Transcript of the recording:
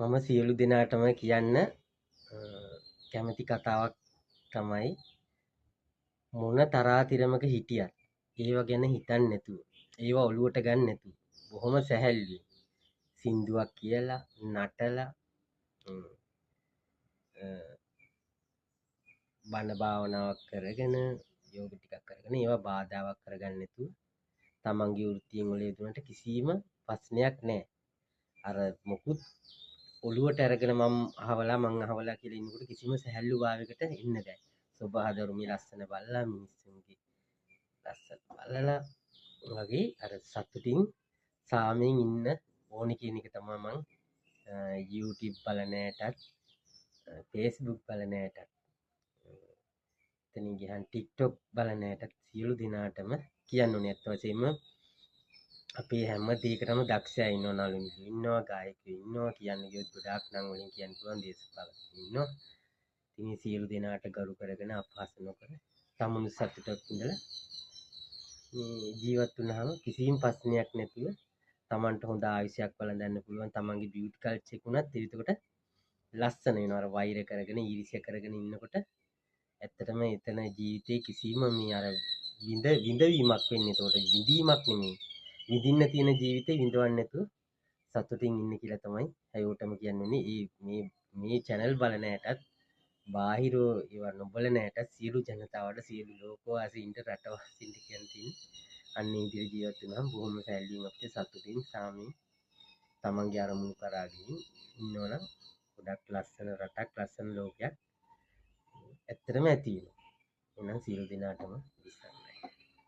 මම සියලු දෙනාටම කියන්න කැමති කතාවක් තමයි මොන තරාතිරමක හිටියත් ඒව ගැන හිතන්නේ නැතුව ඒවා ඔලුවට ගන්න නැතුව බොහොම සැහැල්ලුවෙන් සින්දුවක් කියලා නටලා බණ භාවනාවක් කරගෙන යෝග ටිකක් කරගෙන ඒවා බාධාවක් කරගන්න නැතුව තමන්ගේ වෘත්තියෙන් වල යෙදුනට කිසිම ප්‍රශ්නයක් නැහැ. අර මොකුත් ඔලුවට අරගෙන මං අහවලා කියලා ඉන්නකොට කිසිම සැහැල්ලු භාවයකට එන්න බෑ. සබහාදරුමි ලස්සන බලලා මිනිස්සුන්ගේ ලස්සන බලලා වගේ අර සතුටින් සාමයෙන් ඉන්න ඕනි කියන එක තමයි මං YouTube බලන ඇටත් Facebook බලන ඇටත් එතනින් ගියහන් TikTok බලන ඇටත් සියලු දෙනාටම කියන්න ඕනේ. අත් වශයෙන්ම අපේ හැම දෙයකටම දක්ෂයා ඉන්නවා, නළු නිළු ඉන්නවා, ගායකයෝ ඉන්නවා, කියන්න ගියොත් ගොඩාක් නම් වලින් කියන්න පුළුවන් දේශපාලකයෝ ඉන්නවා. ඉතින් මේ සියලු දෙනාට ගරු කරගෙන අපහාස නොකර තමනුත් සතුටක් ඉඳලා මේ ජීවත් වුණාම කිසිම ප්‍රශ්නයක් නැතුව තමන්ට හොඳ ආයුෂයක් වළඳන්න පුළුවන්. තමන්ගේ බියුටි කල්චර් එක උනත් එතකොට ලස්සන වෙනවා. අර වෛර කරගෙන ඊර්ෂ්‍යා කරගෙන ඉන්නකොට ඇත්තටම එතන ජීවිතේ කිසිම මේ අර විඳවීමක් වෙන්නේ. එතකොට විඳීමක් නෙමෙයි. විඳින්න තියෙන ජීවිතේ විඳවන්න නැතුව සතුටින් ඉන්න කියලා තමයි හැයෝටම කියන්නේ. මේ channel බලන ඇටත් බාහිරෝ ඒවා නොබලන ඇටත් සියලු ජනතාවට සියලු ලෝකවාසීන්ට රටවාසීන්ට කියන්න තියෙන්නේ අන්න ඒ විදිහට ජීවත් වෙනවා බොහොම සැලකිලිමත් අපිට සතුටින් සාමයෙන් තමන්ගේ අරමුණු කරාගෙන ඉන්නවනම් ගොඩක් ලස්සන රටක් ලස්සන ලෝකයක් ඇත්තටම ඇති වෙනවා. එහෙනම් සියලු දෙනාටම විශ්වාසයි.